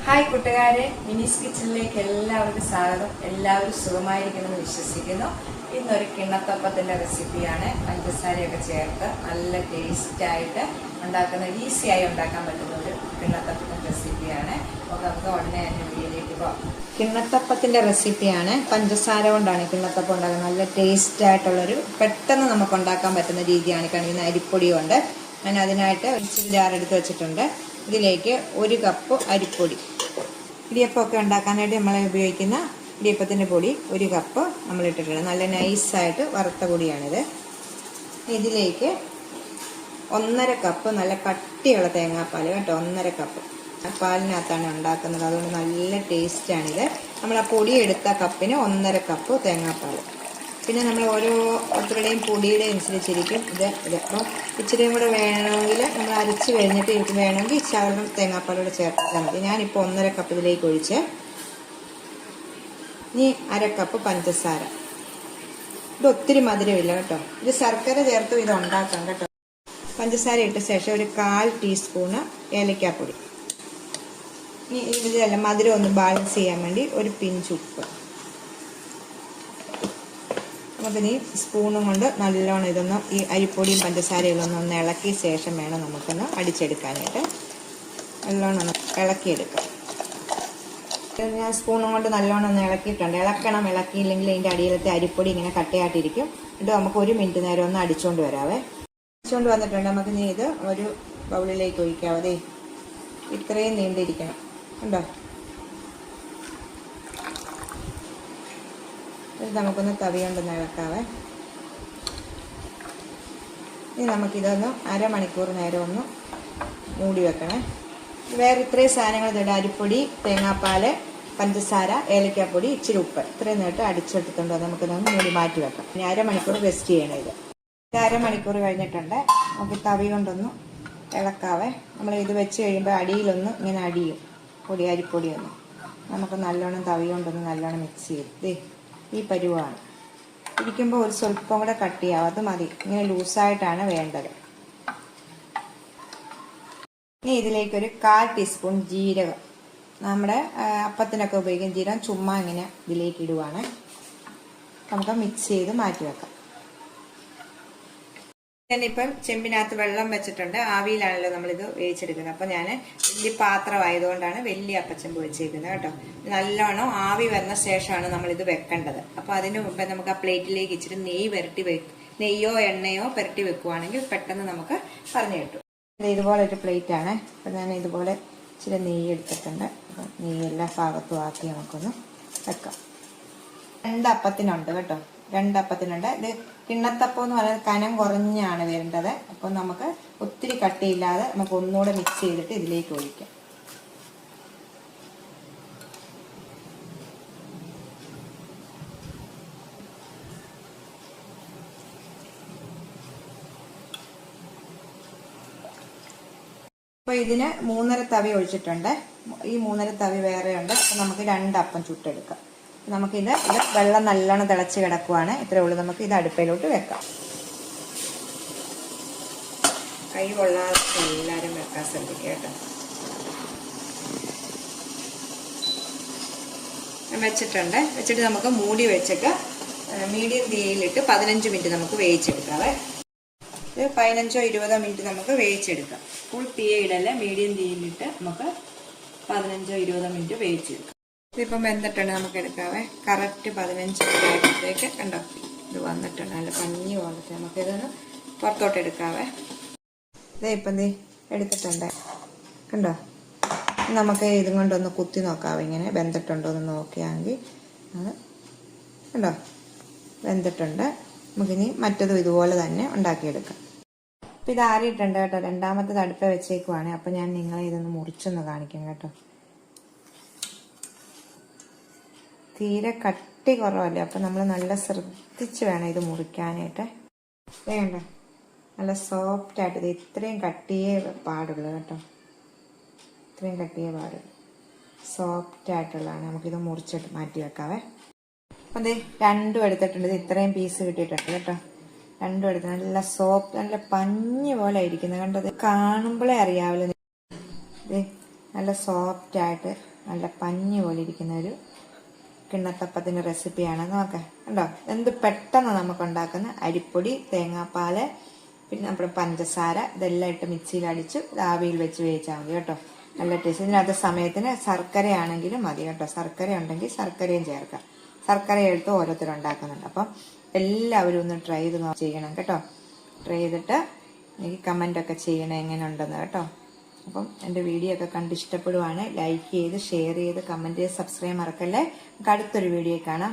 Hi കൂട്ടുകാരെ, മിനീസ് കിച്ചണിലേക്ക് എല്ലാവർക്കും സ്വാഗതം. എല്ലാവരും സുഖമായിരിക്കുമെന്ന് വിശ്വസിക്കുന്നു. ഇന്നൊരു കിണ്ണത്തപ്പത്തിൻ്റെ റെസിപ്പിയാണ്. പഞ്ചസാരയൊക്കെ ചേർത്ത് നല്ല ടേസ്റ്റായിട്ട് ഉണ്ടാക്കുന്ന, ഈസിയായി ഉണ്ടാക്കാൻ പറ്റുന്ന ഒരു കിണ്ണത്തപ്പത്തിൻ്റെ റെസിപ്പിയാണ്. അപ്പോൾ നമുക്ക് ഉടനെ തന്നെ വീഡിയോയിലേക്ക് പോകാം. കിണ്ണത്തപ്പത്തിൻ്റെ റെസിപ്പിയാണ്. പഞ്ചസാര കൊണ്ടാണ് കിണ്ണത്തപ്പം ഉണ്ടാക്കുന്നത്. നല്ല ടേസ്റ്റായിട്ടുള്ളൊരു പെട്ടെന്ന് നമുക്ക് ഉണ്ടാക്കാൻ പറ്റുന്ന രീതിയാണ് കാണിക്കുന്നത്. അരിപ്പൊടി കൊണ്ട് ഞാൻ അതിനായിട്ട് ഒരു ജാറെടുത്ത് വെച്ചിട്ടുണ്ട്. ഇതിലേക്ക് 1 കപ്പ് അരിപ്പൊടി, ഇടിയപ്പമൊക്കെ ഉണ്ടാക്കാനായിട്ട് നമ്മൾ ഉപയോഗിക്കുന്ന ഇടിയപ്പത്തിൻ്റെ പൊടി 1 കപ്പ് നമ്മൾ ഇട്ടിട്ടുണ്ട്. നല്ല നൈസായിട്ട് വറുത്ത പൊടിയാണിത്. ഇതിലേക്ക് 1.5 കപ്പ് നല്ല കട്ടിയുള്ള തേങ്ങാപ്പാൽ കേട്ടോ. 1.5 കപ്പ് പാലിനകത്താണ് ഉണ്ടാക്കുന്നത്, അതുകൊണ്ട് നല്ല ടേസ്റ്റാണിത്. നമ്മൾ ആ പൊടി എടുത്ത കപ്പിന് 1.5 കപ്പ് തേങ്ങാപ്പാൽ. പിന്നെ നമ്മൾ ഓരോരുത്തരുടെയും പൊടിയുടെ അനുസരിച്ചിരിക്കും ഇത്. അപ്പം ഇച്ചിരിയും കൂടെ വേണമെങ്കിൽ നമ്മൾ അരച്ച് കഴിഞ്ഞിട്ട് ഇത് വേണമെങ്കിൽ ഇച്ചാളും തേങ്ങാപ്പാലോടെ ചേർത്താൽ മതി. ഞാനിപ്പോൾ 1.5 കപ്പ് ഇതിലേക്ക് ഒഴിച്ച് ഇനി 1/2 കപ്പ് പഞ്ചസാര. ഇത് ഒത്തിരി മധുരമില്ല കേട്ടോ. ഇത് ശർക്കര ചേർത്തും ഇത് ഉണ്ടാക്കാം കേട്ടോ. പഞ്ചസാര ഇട്ട ശേഷം ഒരു 1/4 ടീസ്പൂണ് ഏലക്കാപ്പൊടി. ഇനി ഇതെല്ലാം മധുരം ഒന്ന് ബാലൻസ് ചെയ്യാൻ വേണ്ടി ഒരു പിഞ്ച് ഉപ്പ്. നമുക്കിനി സ്പൂണും കൊണ്ട് നല്ലോണം ഇതൊന്ന് ഈ അരിപ്പൊടിയും പഞ്ചസാരയും ഒന്ന് ഇളക്കിയ ശേഷം വേണം നമുക്കൊന്ന് അടിച്ചെടുക്കാനായിട്ട്. നല്ലോണം ഒന്ന് ഇളക്കിയെടുക്കാം. ഞാൻ സ്പൂണും കൊണ്ട് നല്ലോണം ഒന്ന് ഇളക്കിയിട്ടുണ്ട്. ഇളക്കിയില്ലെങ്കിൽ അതിൻ്റെ അടിയിലത്തെ അരിപ്പൊടി ഇങ്ങനെ കട്ടയായിട്ടിരിക്കും. ഇത് നമുക്ക് 1 മിനിറ്റ് നേരം ഒന്ന് അടിച്ചുകൊണ്ട് വരാവേ. അടിച്ചുകൊണ്ട് വന്നിട്ടുണ്ട്. നമുക്ക് ഇനി ഇത് ഒരു ബൗളിലേക്ക് ഒഴിക്കാവതേ. ഇത്രയും നീണ്ടിരിക്കണം ഉണ്ടോ. ഇത് നമുക്കൊന്ന് തവി കൊണ്ടൊന്ന് ഇളക്കാവേ. ഇനി നമുക്കിതൊന്ന് 1/2 മണിക്കൂർ നേരം ഒന്ന് മൂടി വെക്കണേ. വേറെ ഇത്രയും സാധനങ്ങൾ ഇതുണ്ട്: അരിപ്പൊടി, തേങ്ങാപ്പാൽ, പഞ്ചസാര, ഏലക്കാപ്പൊടി, ഇച്ചിരി ഉപ്പ്. ഇത്രയും നേരിട്ട് അടിച്ചെടുത്തുകൊണ്ട് നമുക്കിതൊന്ന് മൂടി മാറ്റി വെക്കാം. ഇനി 1/2 മണിക്കൂർ റെസ്റ്റ് ചെയ്യണം. ഇത് 1/2 മണിക്കൂർ കഴിഞ്ഞിട്ടുണ്ട്. നമുക്ക് തവി കൊണ്ടൊന്ന് ഇളക്കാവേ. നമ്മൾ ഇത് വെച്ച് കഴിയുമ്പോൾ അടിയിലൊന്ന് ഇങ്ങനെ അടിയും അരിപ്പൊടിയൊന്ന്. നമുക്ക് നല്ലോണം തവി കൊണ്ടൊന്ന് നല്ലോണം മിക്സ് ചെയ്ത് ഈ പരുവാണ്. ഇരിക്കുമ്പോൾ ഒരു സ്വല്പം കൂടെ കട്ട് ചെയ്യാവും, അത് മതി. ഇങ്ങനെ ലൂസായിട്ടാണ് വേണ്ടത്. ഇനി ഇതിലേക്കൊരു 1/4 ടീസ്പൂൺ ജീരകം, നമ്മുടെ അപ്പത്തിനൊക്കെ ഉപയോഗിക്കുന്ന ജീരകം, ചുമ്മാ ഇങ്ങനെ ഇതിലേക്ക് ഇടുവാണ്. നമുക്ക് മിക്സ് ചെയ്ത് മാറ്റി വെക്കാം. ഞാനിപ്പം ചെമ്പിനകത്ത് വെള്ളം വെച്ചിട്ടുണ്ട്. ആവിയിലാണല്ലോ നമ്മളിത് വേവിച്ചെടുക്കുന്നത്. അപ്പം ഞാൻ വലിയ പാത്രമായതുകൊണ്ടാണ് വലിയ അപ്പച്ചെമ്പ് വെച്ചേക്കുന്നത് കേട്ടോ. നല്ലോണം ആവി വന്ന ശേഷമാണ് നമ്മളിത് വെക്കേണ്ടത്. അപ്പോൾ അതിന് മുമ്പ് നമുക്ക് ആ പ്ലേറ്റിലേക്ക് ഇച്ചിരി നെയ്യോ എണ്ണയോ പുരട്ടി വെക്കുവാണെങ്കിൽ പെട്ടെന്ന് നമുക്ക് പറഞ്ഞു കിട്ടും. ഇതുപോലെ ഒരു പ്ലേറ്റ് ആണ്. അപ്പം ഞാൻ ഇതുപോലെ ഇച്ചിരി നെയ്യ് എടുത്തിട്ടുണ്ട്. അപ്പം നെയ്യ് എല്ലാ ഭാഗത്തും ആക്കി നമുക്കൊന്ന് വെക്കാം. 2 അപ്പത്തിനുണ്ട് കേട്ടോ. 2 അപ്പത്തിനുണ്ട്. ഇത് കിണ്ണത്തപ്പം എന്ന് പറയുന്നത് കനം കുറഞ്ഞാണ് വരേണ്ടത്. അപ്പം നമുക്ക് ഒത്തിരി കട്ടിയില്ലാതെ നമുക്ക് ഒന്നുകൂടെ മിക്സ് ചെയ്തിട്ട് ഇതിലേക്ക് ഒഴിക്കാം. അപ്പോൾ ഇതിന് 3.5 തവി ഒഴിച്ചിട്ടുണ്ട്. ഈ 3.5 തവി വേറെ ഉണ്ട്. അപ്പം നമുക്ക് 2 അപ്പം ചുട്ടെടുക്കാം. നമുക്കിത് വെള്ളം നല്ലോണം തിളച്ച് കിടക്കുവാണ്. ഇത്രേ ഉള്ളൂ. നമുക്ക് ഇത് അടുപ്പിലോട്ട് വെക്കാം. കൈ കൊള്ളാതെ എല്ലാവരും വെക്കാൻ ശ്രദ്ധിക്കുക കേട്ടോ. വെച്ചിട്ടുണ്ട്. വെച്ചിട്ട് നമുക്ക് മൂടി വെച്ചിട്ട് മീഡിയം തീയിലിട്ട് 15 മിനിറ്റ് നമുക്ക് വേവിച്ചെടുക്കാവേ. ഇത് 15-20 മിനിറ്റ് നമുക്ക് വേവിച്ചെടുക്കാം. ഫുൾ തീയിടല്ല, മീഡിയം തീയിലിട്ട് നമുക്ക് 15-20 മിനിറ്റ് വേവിച്ചെടുക്കാം. ഇതിപ്പം വെന്തിട്ടുണ്ട്. നമുക്ക് എടുക്കാവേ. കറക്റ്റ് 15 മിനിറ്റ് ആയപ്പോഴത്തേക്ക് കണ്ടോ ഇത് വന്നിട്ടുണ്ട്. നല്ല പഞ്ഞി പോലത്തെ. നമുക്കിതൊന്ന് പുറത്തോട്ട് എടുക്കാവേ. ഇതേ ഇപ്പം എടുത്തിട്ടുണ്ട് കണ്ടോ. നമുക്ക് ഇതും കൊണ്ടൊന്ന് കുത്തി നോക്കാവേ. ഇങ്ങനെ വെന്തിട്ടുണ്ടോ എന്ന് നോക്കിയാണെങ്കിൽ അത് കണ്ടോ വെന്തിട്ടുണ്ട്. നമുക്കിനി മറ്റതും ഇതുപോലെ തന്നെ ഉണ്ടാക്കിയെടുക്കാം. അപ്പം ഇത് ആറിയിട്ടുണ്ട് കേട്ടോ. 2ാമത്തേത് അടുപ്പ് വെച്ചേക്കുവാണ്. അപ്പം ഞാൻ നിങ്ങളെ ഇതൊന്ന് മുറിച്ചൊന്ന് കാണിക്കാം കേട്ടോ. തീരെ കട്ടി കുറവല്ലേ. അപ്പം നമ്മൾ നല്ല ശ്രദ്ധിച്ച് വേണം ഇത് മുറിക്കാനായിട്ട്. വേണ്ട നല്ല സോഫ്റ്റായിട്ട്. ഇത് ഇത്രയും കട്ടിയേ പാടുള്ളൂ കേട്ടോ. ഇത്രയും കട്ടിയേ പാടുള്ളൂ. സോഫ്റ്റായിട്ടുള്ളതാണ്. നമുക്കിത് മുറിച്ചിട്ട് മാറ്റി വെക്കാവേ. അപ്പം ഇത് 2 എടുത്തിട്ടുണ്ട്. ഇത് ഇത്രയും പീസ് കിട്ടിയിട്ടുണ്ട് കേട്ടോ. 2 എടുത്ത് നല്ല സോഫ്റ്റ്, നല്ല പഞ്ഞി പോലെ ഇരിക്കുന്നത് കണ്ടത്. കാണുമ്പോഴേ അറിയാമല്ലോ. നല്ല സോഫ്റ്റായിട്ട് നല്ല പഞ്ഞി പോലെ ഇരിക്കുന്ന ഒരു കിണ്ണത്തപ്പത്തിൻ്റെ റെസിപ്പിയാണ്. നോക്കാം കണ്ടോ, എന്ത് പെട്ടെന്ന് നമുക്ക് ഉണ്ടാക്കുന്ന അരിപ്പൊടി, തേങ്ങാപ്പാല്, പിന്നെ നമ്മുടെ പഞ്ചസാര ഇതെല്ലാം ഇട്ട് മിക്സിയിൽ അടിച്ച് ആവിയിൽ വെച്ച് വേവിച്ചാൽ മതി കേട്ടോ. നല്ല ടേസ്റ്റ്. ഇതിനകത്ത് സമയത്തിന് ശർക്കരയാണെങ്കിലും മതി കേട്ടോ. ശർക്കര ഉണ്ടെങ്കിൽ ശർക്കരയും ചേർക്കാം. ശർക്കര എടുത്ത് ഓരോരുത്തരും ഉണ്ടാക്കുന്നുണ്ട്. അപ്പം എല്ലാവരും ഒന്ന് ട്രൈ ചെയ്ത് ചെയ്യണം കേട്ടോ. ട്രൈ ചെയ്തിട്ട് എനിക്ക് കമൻ്റൊക്കെ ചെയ്യണം എങ്ങനെ ഉണ്ടെന്ന് കേട്ടോ. അപ്പം എൻ്റെ വീഡിയോ ഒക്കെ കണ്ട് ഇഷ്ടപ്പെടുവാണ് ലൈക്ക് ചെയ്ത് ഷെയർ ചെയ്ത് കമൻറ്റ് ചെയ്ത് സബ്സ്ക്രൈബ് മറക്കല്ലേ. നമുക്ക് അടുത്തൊരു വീഡിയോ കാണാം.